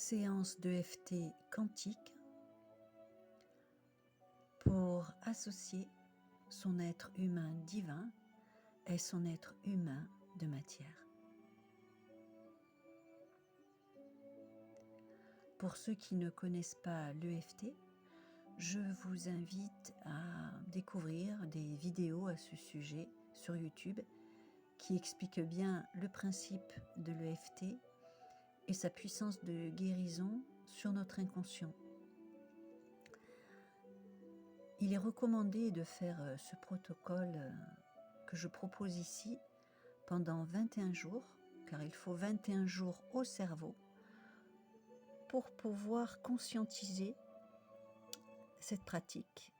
séance d'EFT quantique pour associer son être humain divin et son être humain de matière. Pour ceux qui ne connaissent pas l'EFT, je vous invite à découvrir des vidéos à ce sujet sur YouTube qui expliquent bien le principe de l'EFT et sa puissance de guérison sur notre inconscient. Il est recommandé de faire ce protocole que je propose ici pendant 21 jours, car il faut 21 jours au cerveau pour pouvoir conscientiser cette pratique.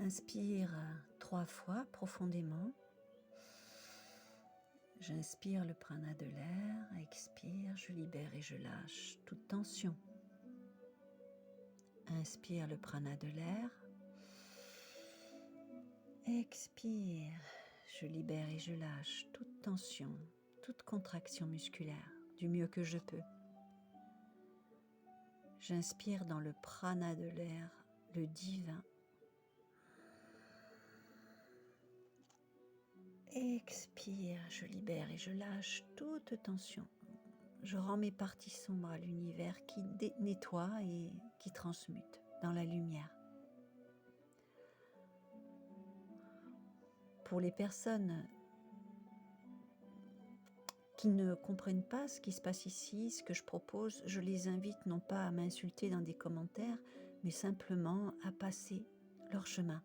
Inspire 3 fois profondément. J'inspire le prana de l'air, expire, je libère et je lâche toute tension. Inspire le prana de l'air, expire, je libère et je lâche toute tension, toute contraction musculaire du mieux que je peux. J'inspire dans le prana de l'air, le divin. Expire, je libère et je lâche toute tension. Je rends mes parties sombres à l'univers qui nettoie et qui transmute dans la lumière. Pour les personnes qui ne comprennent pas ce qui se passe ici, ce que je propose, je les invite non pas à m'insulter dans des commentaires, mais simplement à passer leur chemin.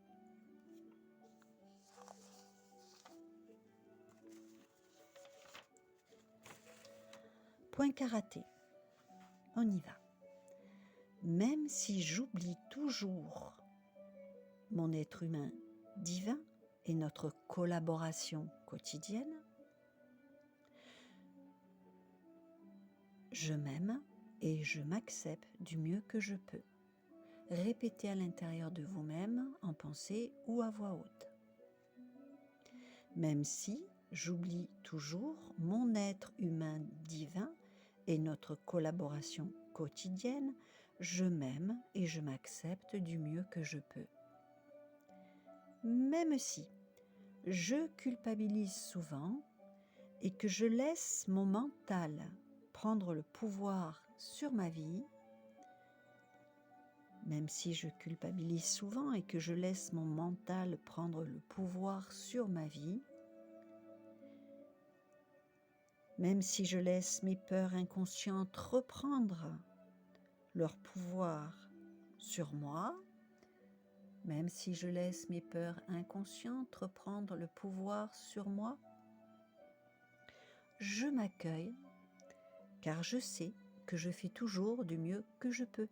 Point karaté. On y va. Même si j'oublie toujours mon être humain divin et notre collaboration quotidienne, je m'aime et je m'accepte du mieux que je peux. Répétez à l'intérieur de vous-même en pensée ou à voix haute. Même si j'oublie toujours mon être humain divin et notre collaboration quotidienne, je m'aime et je m'accepte du mieux que je peux. Même si je culpabilise souvent et que je laisse mon mental prendre le pouvoir sur ma vie, même si je culpabilise souvent et que je laisse mon mental prendre le pouvoir sur ma vie, même si je laisse mes peurs inconscientes reprendre leur pouvoir sur moi, même si je laisse mes peurs inconscientes reprendre le pouvoir sur moi, je m'accueille car je sais que je fais toujours du mieux que je peux.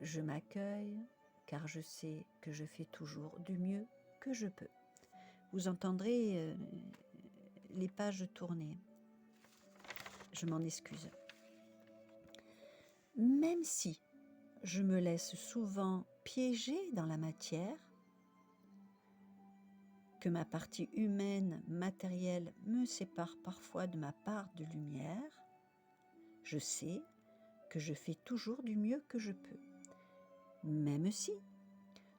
Je m'accueille car je sais que je fais toujours du mieux que je peux. Vous entendrez les pages tourner. Je m'en excuse. Même si je me laisse souvent piéger dans la matière, que ma partie humaine, matérielle me sépare parfois de ma part de lumière, je sais que je fais toujours du mieux que je peux. Même si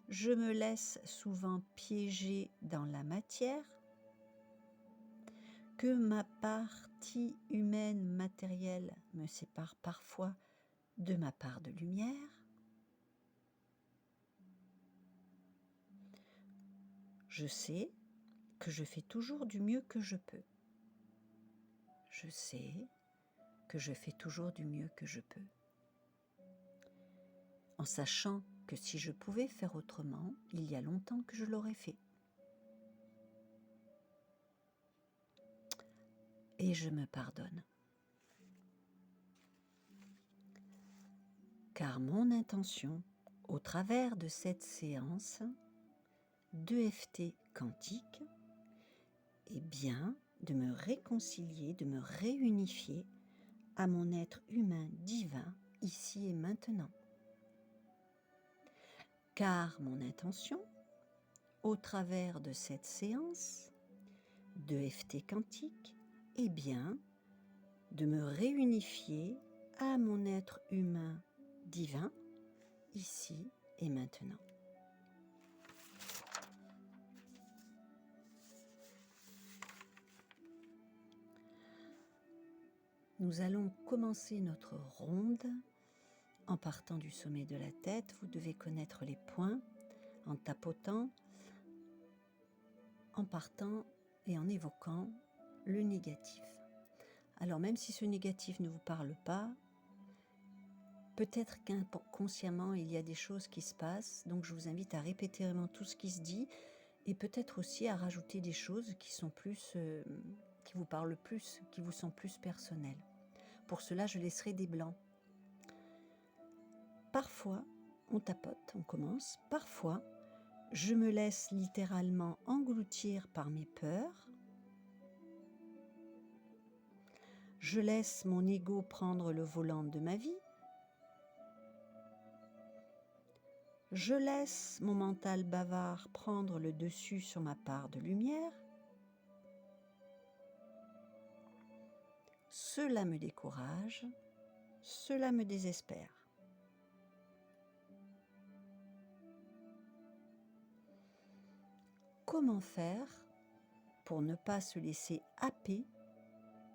je me laisse souvent piéger dans la matière, que ma partie humaine matérielle me sépare parfois de ma part de lumière, je sais que je fais toujours du mieux que je peux. Je sais que je fais toujours du mieux que je peux. En sachant que si je pouvais faire autrement, il y a longtemps que je l'aurais fait. Et je me pardonne. Car mon intention, au travers de cette séance d'EFT quantique, est bien de me réconcilier, de me réunifier à mon être humain divin ici et maintenant. Car mon intention, au travers de cette séance de FT quantique, est bien de me réunifier à mon être humain divin ici et maintenant. Nous allons commencer notre ronde en partant du sommet de la tête. Vous devez connaître les points en tapotant, en partant et en évoquant le négatif. Alors même si ce négatif ne vous parle pas, peut-être qu'inconsciemment il y a des choses qui se passent, donc je vous invite à répéter vraiment tout ce qui se dit et peut-être aussi à rajouter des choses qui sont plus, qui vous parlent plus, qui vous sont plus personnelles. Pour cela, je laisserai des blancs. Parfois, on tapote, on commence. Parfois, je me laisse littéralement engloutir par mes peurs. Je laisse mon ego prendre le volant de ma vie. Je laisse mon mental bavard prendre le dessus sur ma part de lumière. Cela me décourage, cela me désespère. Comment faire pour ne pas se laisser happer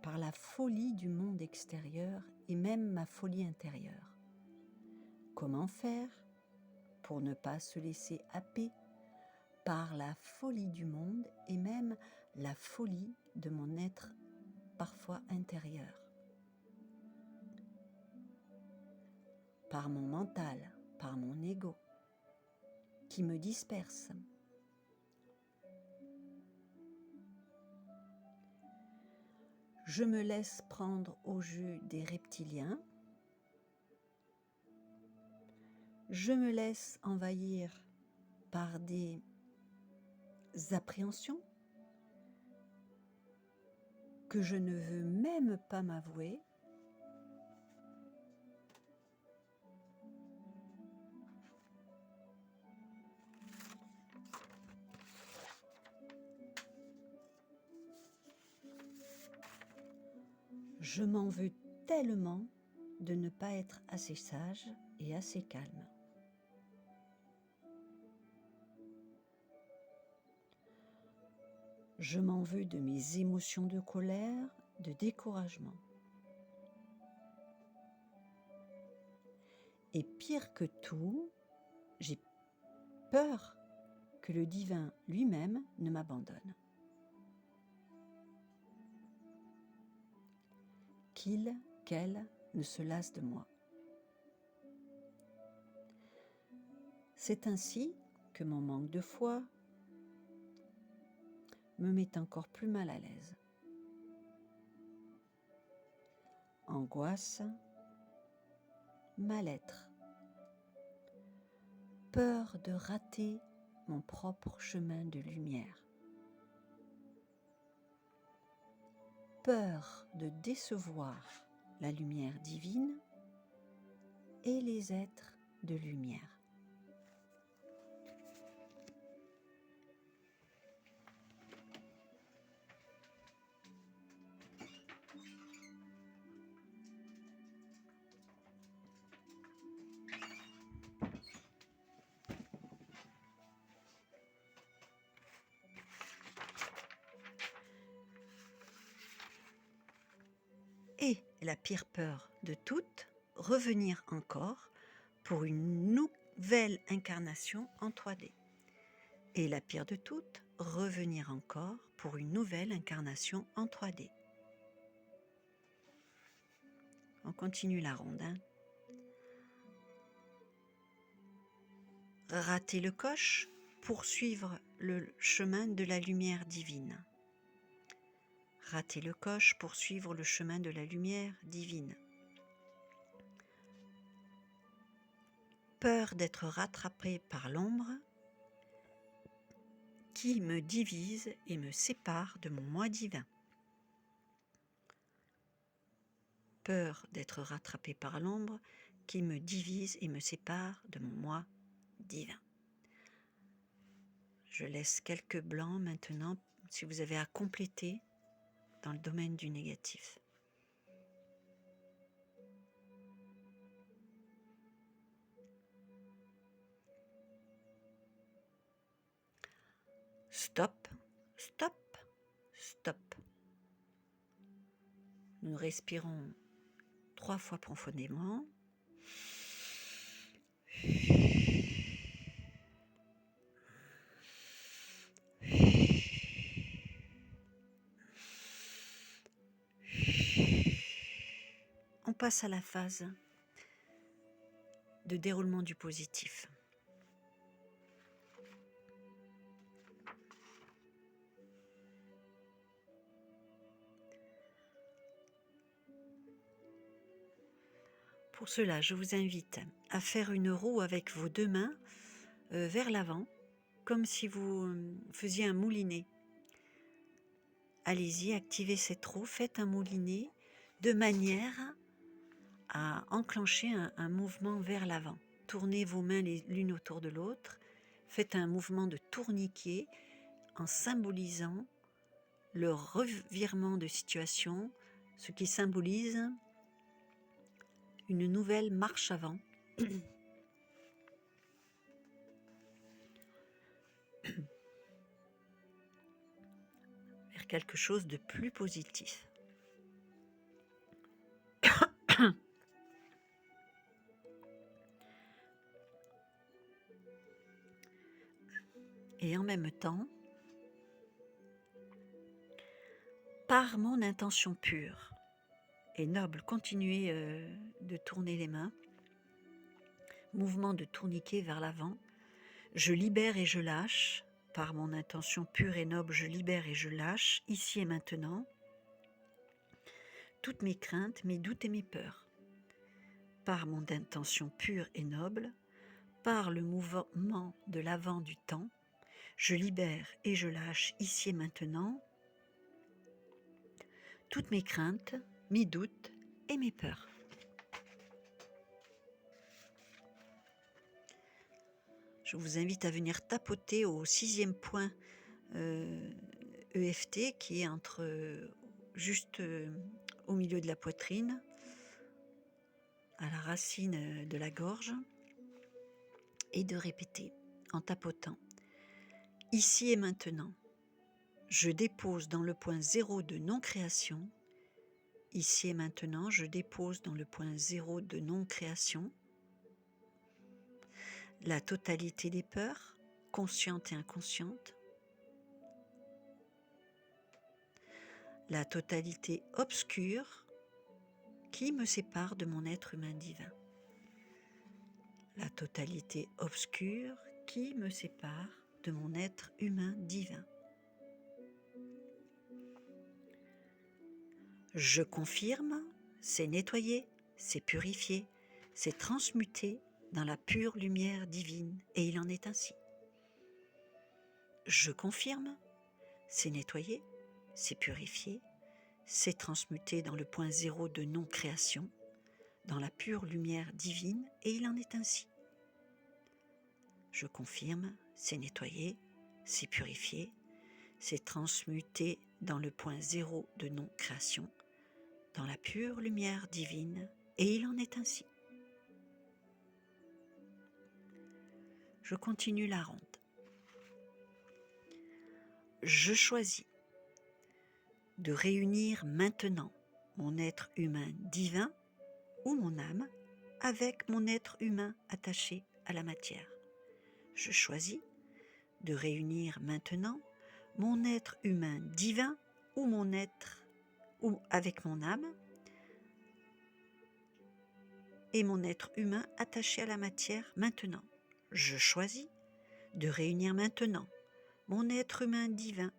par la folie du monde extérieur et même ma folie intérieure? Comment faire pour ne pas se laisser happer par la folie du monde et même la folie de mon être parfois intérieur? Par mon mental, par mon ego, qui me disperse. Je me laisse prendre au jeu des reptiliens. Je me laisse envahir par des appréhensions que je ne veux même pas m'avouer. Je m'en veux tellement de ne pas être assez sage et assez calme. Je m'en veux de mes émotions de colère, de découragement. Et pire que tout, j'ai peur que le divin lui-même ne m'abandonne. Qu'elle ne se lasse de moi. C'est ainsi que mon manque de foi me met encore plus mal à l'aise. Angoisse, mal-être, peur de rater mon propre chemin de lumière, peur de décevoir la lumière divine et les êtres de lumière. Et la pire peur de toutes, revenir encore pour une nouvelle incarnation en 3D. Et la pire de toutes, revenir encore pour une nouvelle incarnation en 3D. On continue la ronde. Rater le coche, poursuivre le chemin de la lumière divine. Rater le coche, poursuivre le chemin de la lumière divine. Peur d'être rattrapé par l'ombre qui me divise et me sépare de mon moi divin. peur d'être rattrapé par l'ombre qui me divise et me sépare de mon moi divin. Je laisse quelques blancs maintenant si vous avez à compléter dans le domaine du négatif. Stop, stop, stop. Nous respirons 3 fois profondément. On passe à la phase de déroulement du positif. Pour cela, je vous invite à faire une roue avec vos 2 mains vers l'avant, comme si vous faisiez un moulinet. Allez-y, activez cette roue, faites un moulinet de manière à enclencher un mouvement vers l'avant. Tournez vos mains l'une autour de l'autre, faites un mouvement de tourniquet en symbolisant le revirement de situation, ce qui symbolise une nouvelle marche avant. Vers quelque chose de plus positif. Et en même temps, par mon intention pure et noble, continuez de tourner les mains, mouvement de tourniquet vers l'avant, je libère et je lâche, par mon intention pure et noble, je libère et je lâche, ici et maintenant, toutes mes craintes, mes doutes et mes peurs. Par mon intention pure et noble, par le mouvement de l'avant du temps, je libère et je lâche ici et maintenant toutes mes craintes, mes doutes et mes peurs. Je vous invite à venir tapoter au 6e point EFT qui est juste au milieu de la poitrine, à la racine de la gorge, et de répéter en tapotant. Ici et maintenant, je dépose dans le point 0 de non-création. Ici et maintenant, je dépose dans le point 0 de non-création la totalité des peurs, conscientes et inconscientes, la totalité obscure qui me sépare de mon être humain divin. La totalité obscure qui me sépare de mon être humain divin. Je confirme, c'est nettoyé, c'est purifié, c'est transmuté dans la pure lumière divine, et il en est ainsi. Je confirme, c'est nettoyé, c'est purifié, c'est transmuté dans le point 0 de non-création, dans la pure lumière divine, et il en est ainsi. Je confirme, c'est nettoyé, c'est purifié, c'est transmuté dans le point 0 de non-création, dans la pure lumière divine, et il en est ainsi. Je continue la ronde. Je choisis de réunir maintenant mon être humain divin ou mon âme avec mon être humain attaché à la matière. Je choisis de réunir maintenant mon être humain divin ou avec mon âme et mon être humain attaché à la matière maintenant. Je choisis de réunir maintenant mon être humain divin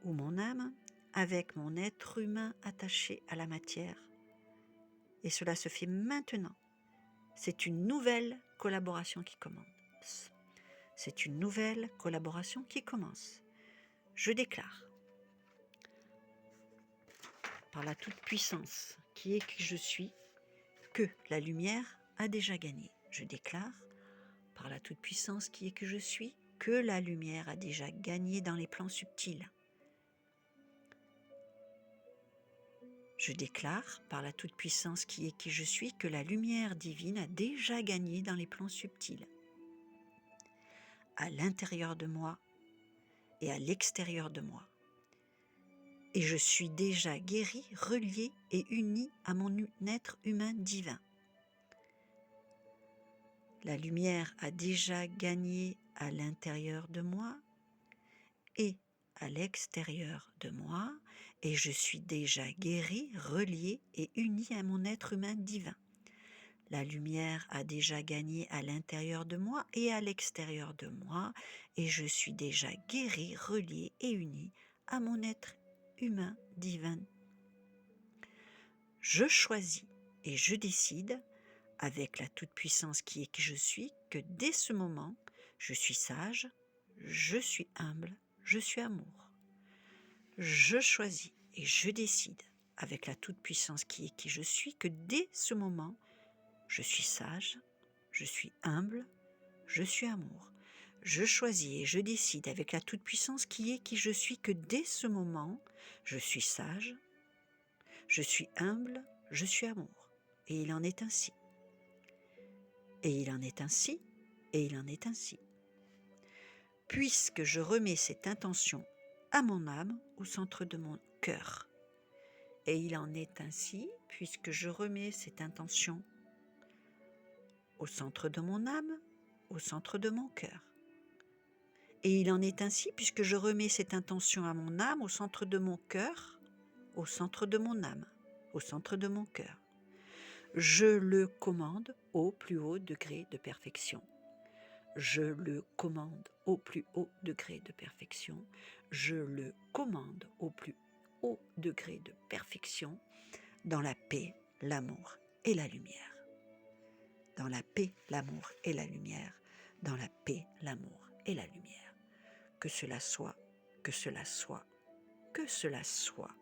ou mon âme avec mon être humain attaché à la matière. Et cela se fait maintenant. C'est une nouvelle collaboration qui commence. C'est une nouvelle collaboration qui commence. Je déclare, par la toute-puissance qui est qui je suis, que la lumière a déjà gagné. Je déclare, par la toute-puissance qui est que je suis, que la lumière a déjà gagné dans les plans subtils. Je déclare, par la toute-puissance qui est qui je suis, que la lumière divine a déjà gagné dans les plans subtils. À l'intérieur de moi et à l'extérieur de moi. Et je suis déjà guéri, relié et uni à mon être humain divin. La lumière a déjà gagné à l'intérieur de moi et à l'extérieur de moi, et je suis déjà guéri, relié et uni à mon être humain divin. La lumière a déjà gagné à l'intérieur de moi et à l'extérieur de moi, et je suis déjà guéri, relié et uni à mon être humain divin. Je choisis et je décide, avec la toute-puissance qui est qui je suis, que dès ce moment, je suis sage, je suis humble, je suis amour. Je choisis et je décide, avec la toute-puissance qui est qui je suis, que dès ce moment, je suis sage, je suis humble, je suis amour. Je choisis et je décide, avec la toute-puissance qui est qui je suis, que dès ce moment, je suis sage, je suis humble, je suis amour. Et il en est ainsi. Et il en est ainsi, et il en est ainsi. Puisque je remets cette intention à mon âme, au centre de mon cœur. Et il en est ainsi, puisque je remets cette intention au centre de mon âme, au centre de mon cœur. Et il en est ainsi, puisque je remets cette intention à mon âme, au centre de mon cœur, au centre de mon âme, au centre de mon cœur. Je le commande au plus haut degré de perfection. Je le commande au plus haut degré de perfection. Je le commande au plus haut degré de perfection, dans la paix, l'amour et la lumière. Dans la paix, l'amour et la lumière. Dans la paix, l'amour et la lumière. Que cela soit, que cela soit, que cela soit.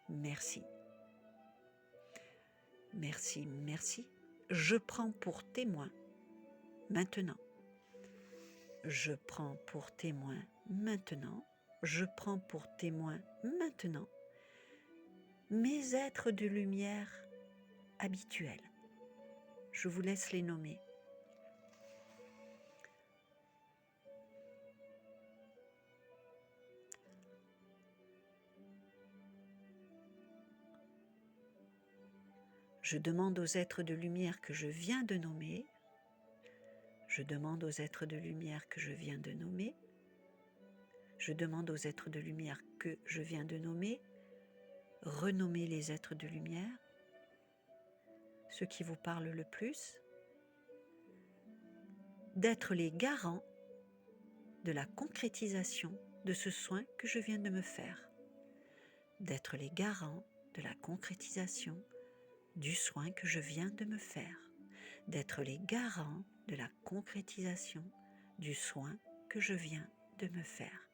Merci. Merci, merci. Je prends pour témoin maintenant. Je prends pour témoin maintenant. Je prends pour témoin maintenant mes êtres de lumière habituels. Je vous laisse les nommer. Je demande aux êtres de lumière que je viens de nommer. Je demande aux êtres de lumière que je viens de nommer. Je demande aux êtres de lumière que je viens de nommer. Renommez les êtres de lumière, ceux qui vous parlent le plus, d'être les garants de la concrétisation de ce soin que je viens de me faire, d'être les garants de la concrétisation du soin que je viens de me faire, d'être les garants de la concrétisation du soin que je viens de me faire.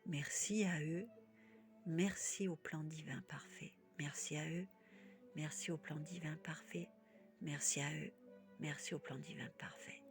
Merci à eux, merci au plan divin parfait, merci à eux, merci au plan divin parfait, merci à eux, merci au plan divin parfait.